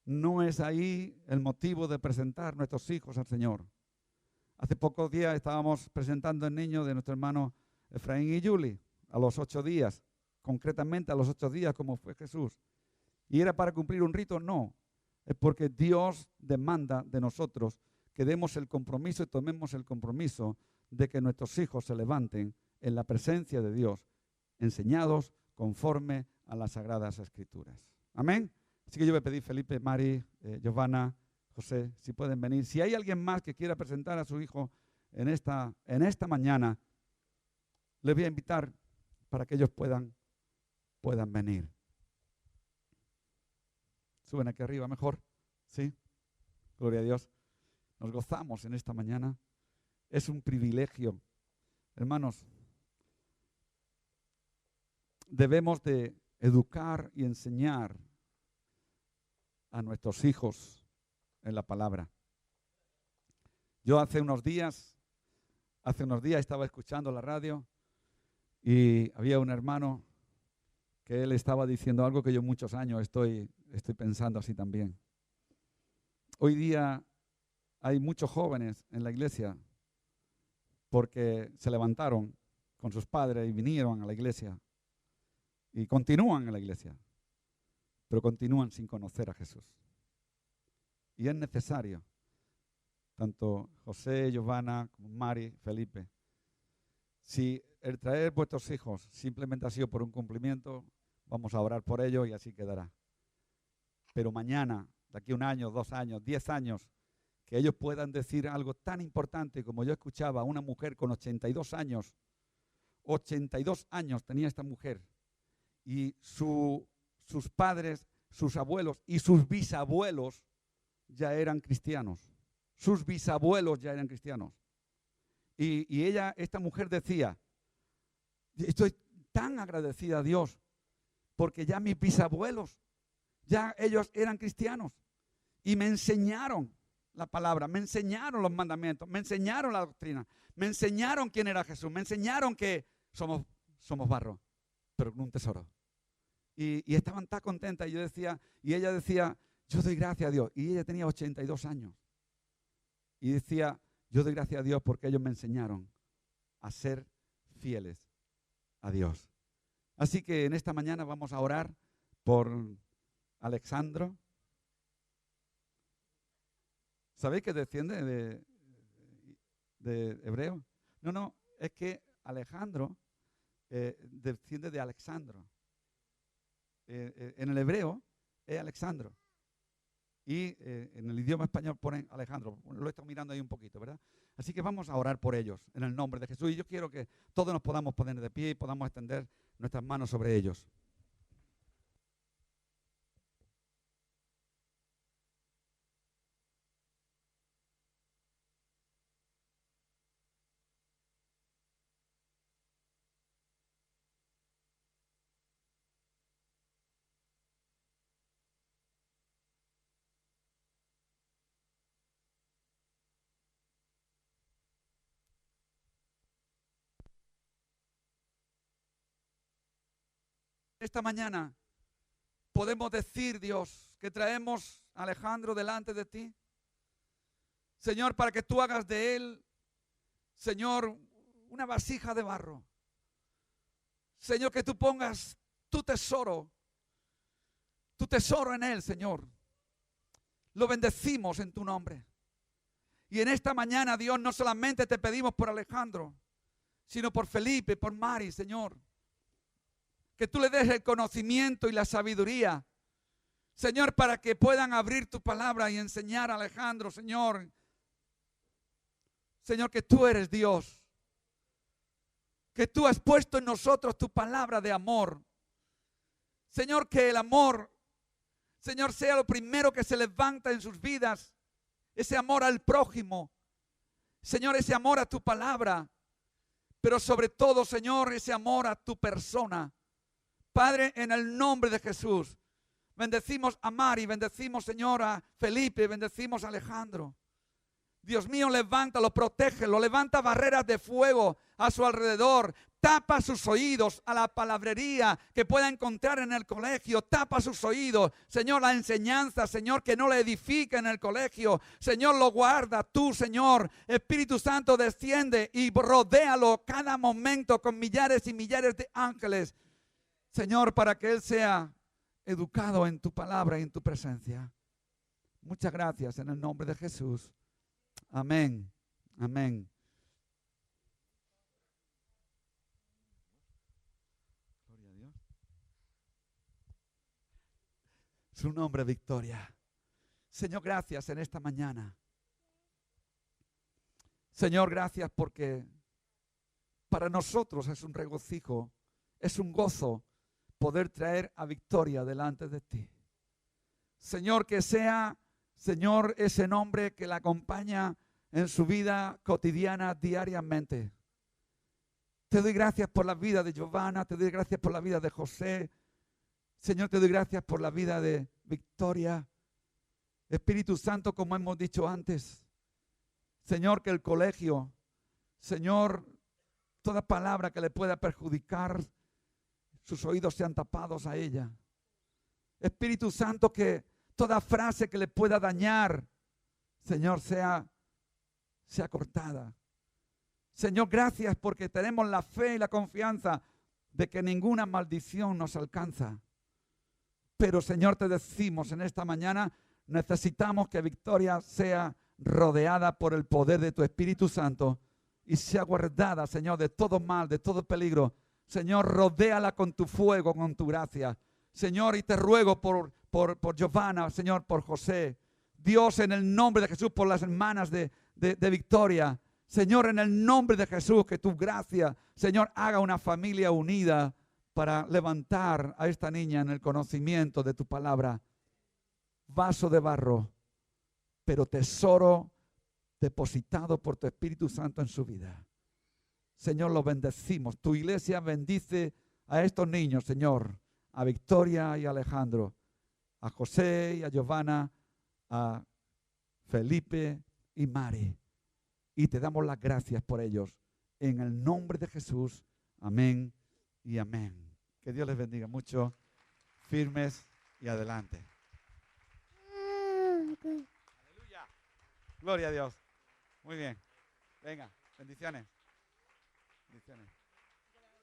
No es ahí el motivo de presentar nuestros hijos al Señor. Hace pocos días estábamos presentando el niño de nuestro hermano Efraín y Yuli a los 8 días, concretamente a los 8 días como fue Jesús. ¿Y era para cumplir un rito? No, es porque Dios demanda de nosotros que demos el compromiso y tomemos el compromiso de que nuestros hijos se levanten en la presencia de Dios, enseñados conforme a las Sagradas Escrituras. Amén. Así que yo voy a pedir, Felipe, Mari, Giovanna, José, si pueden venir. Si hay alguien más que quiera presentar a su hijo en esta mañana, les voy a invitar para que ellos puedan venir. Suben aquí arriba mejor, ¿sí? Gloria a Dios. Nos gozamos en esta mañana. Es un privilegio. Hermanos, debemos de educar y enseñar a nuestros hijos en la palabra. Yo hace unos días estaba escuchando la radio y había un hermano que él estaba diciendo algo que yo muchos años estoy pensando así también. Hoy día hay muchos jóvenes en la iglesia porque se levantaron con sus padres y vinieron a la iglesia y continúan en la iglesia, pero continúan sin conocer a Jesús. Y es necesario, tanto José, Giovanna, como Mari, Felipe, si el traer vuestros hijos simplemente ha sido por un cumplimiento, vamos a orar por ellos y así quedará. Pero mañana, de aquí a 1 año, 2 años, 10 años, que ellos puedan decir algo tan importante como yo escuchaba a una mujer con 82 años. 82 años tenía esta mujer. Y sus padres, sus abuelos y sus bisabuelos ya eran cristianos. Sus bisabuelos ya eran cristianos. Y esta mujer decía: estoy tan agradecida a Dios porque ya mis bisabuelos, ya ellos eran cristianos y me enseñaron la palabra, me enseñaron los mandamientos, me enseñaron la doctrina, me enseñaron quién era Jesús, me enseñaron que somos barro, pero con un tesoro. Y estaban tan contentas y ella decía: yo doy gracias a Dios. Y ella tenía 82 años. Y decía: yo doy gracias a Dios porque ellos me enseñaron a ser fieles a Dios. Así que en esta mañana vamos a orar por Alexandro. ¿Sabéis que desciende de hebreo? No, es que Alejandro desciende de Alexandro. En el hebreo es Alexandro. Y en el idioma español ponen Alejandro. Lo he estado mirando ahí un poquito, ¿verdad? Así que vamos a orar por ellos en el nombre de Jesús. Y yo quiero que todos nos podamos poner de pie y podamos extender nuestras manos sobre ellos. Esta mañana podemos decir, Dios, que traemos a Alejandro delante de ti. Señor, para que tú hagas de él, Señor, una vasija de barro. Señor, que tú pongas tu tesoro en él, Señor. Lo bendecimos en tu nombre. Y en esta mañana, Dios, no solamente te pedimos por Alejandro, sino por Felipe, por Mari, Señor. Que tú le des el conocimiento y la sabiduría, Señor, para que puedan abrir tu palabra y enseñar a Alejandro, Señor. Señor, que tú eres Dios. Que tú has puesto en nosotros tu palabra de amor. Señor, que el amor, Señor, sea lo primero que se levanta en sus vidas. Ese amor al prójimo. Señor, ese amor a tu palabra. Pero sobre todo, Señor, ese amor a tu persona. Padre, en el nombre de Jesús, bendecimos a Mari, bendecimos, Señor, a Felipe, bendecimos a Alejandro. Dios mío, levántalo, protégelo, levanta barreras de fuego a su alrededor. Tapa sus oídos a la palabrería que pueda encontrar en el colegio. Tapa sus oídos, Señor, la enseñanza, Señor, que no le edifica en el colegio. Señor, lo guarda tú, Señor. Espíritu Santo, desciende y rodéalo cada momento con millares y millares de ángeles. Señor, para que él sea educado en tu palabra y en tu presencia. Muchas gracias en el nombre de Jesús. Amén. Amén. Gloria a Dios. Su nombre, victoria. Señor, gracias en esta mañana. Señor, gracias porque para nosotros es un regocijo, es un gozo poder traer a Victoria delante de ti. Señor, que sea, Señor, ese nombre que la acompaña en su vida cotidiana, diariamente. Te doy gracias por la vida de Giovanna, te doy gracias por la vida de José. Señor, te doy gracias por la vida de Victoria. Espíritu Santo, como hemos dicho antes, Señor, que el colegio, Señor, toda palabra que le pueda perjudicar, sus oídos sean tapados a ella. Espíritu Santo, que toda frase que le pueda dañar, Señor, sea cortada. Señor, gracias porque tenemos la fe y la confianza de que ninguna maldición nos alcanza. Pero, Señor, te decimos en esta mañana, necesitamos que Victoria sea rodeada por el poder de tu Espíritu Santo y sea guardada, Señor, de todo mal, de todo peligro. Señor, rodéala con tu fuego, con tu gracia. Señor, y te ruego por Giovanna, Señor, por José. Dios, en el nombre de Jesús, por las hermanas de Victoria. Señor, en el nombre de Jesús, que tu gracia, Señor, haga una familia unida para levantar a esta niña en el conocimiento de tu palabra. Vaso de barro, pero tesoro depositado por tu Espíritu Santo en su vida. Señor, lo bendecimos. Tu iglesia bendice a estos niños, Señor, a Victoria y a Alejandro, a José y a Giovanna, a Felipe y Mari. Y te damos las gracias por ellos. En el nombre de Jesús. Amén y amén. Que Dios les bendiga mucho. Firmes y adelante. Aleluya. Gloria a Dios. Muy bien. Venga, bendiciones. Bendiciones.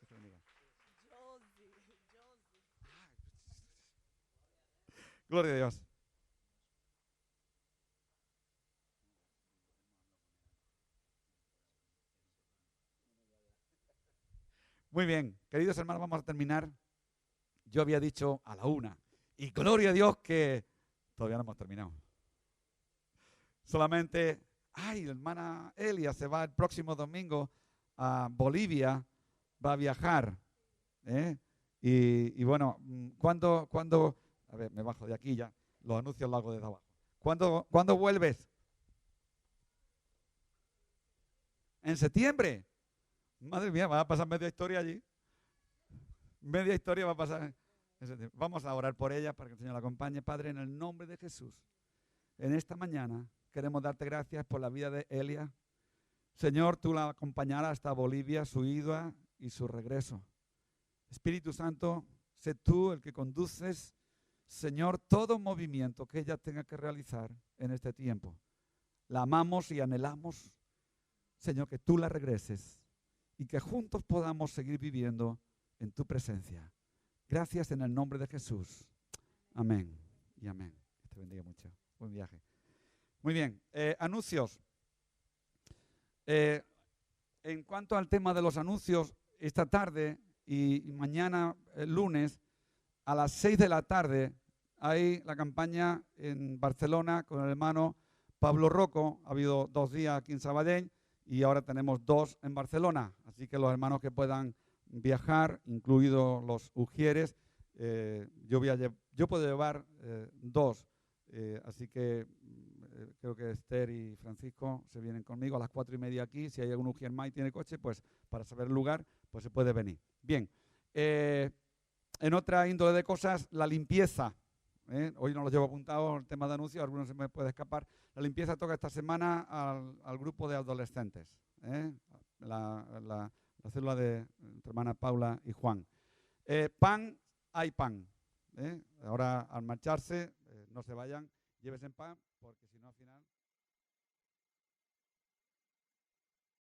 Que te bendiga. Gloria a Dios. Muy bien, queridos hermanos, vamos a terminar. Yo había dicho a la 1. Y gloria a Dios que todavía no hemos terminado. Solamente, la hermana Elia se va el próximo domingo a Bolivia, va a viajar. Y bueno, ¿cuándo? A ver, me bajo de aquí ya, los anuncios los hago desde abajo. ¿Cuándo vuelves? ¿En septiembre? Madre mía, va a pasar media historia allí. Media historia va a pasar en septiembre. Vamos a orar por ella para que el Señor la acompañe. Padre, en el nombre de Jesús, en esta mañana queremos darte gracias por la vida de Elia. Señor, tú la acompañarás hasta Bolivia, su ida y su regreso. Espíritu Santo, sé tú el que conduces Señor, todo movimiento que ella tenga que realizar en este tiempo. La amamos y anhelamos, Señor, que tú la regreses y que juntos podamos seguir viviendo en tu presencia. Gracias en el nombre de Jesús. Amén y amén. Que te bendiga mucho. Buen viaje. Muy bien. Anuncios. En cuanto al tema de los anuncios, esta tarde y mañana, lunes, a las 6 de la tarde, hay la campaña en Barcelona con el hermano Pablo Rocco. Ha habido 2 días aquí en Sabadell y ahora tenemos 2 en Barcelona. Así que los hermanos que puedan viajar, incluidos los ujieres, yo puedo llevar 2. Así que creo que Esther y Francisco se vienen conmigo a las 4:30 aquí. Si hay algún ujier más y tiene coche, pues para saber el lugar, pues se puede venir. Bien, en otra índole de cosas, la limpieza. Hoy no lo llevo apuntado, el tema de anuncios, algunos se me puede escapar. La limpieza toca esta semana al grupo de adolescentes. La célula de nuestra hermana Paula y Juan. Pan, hay pan. Ahora al marcharse, no se vayan, llévense pan, porque si no al final...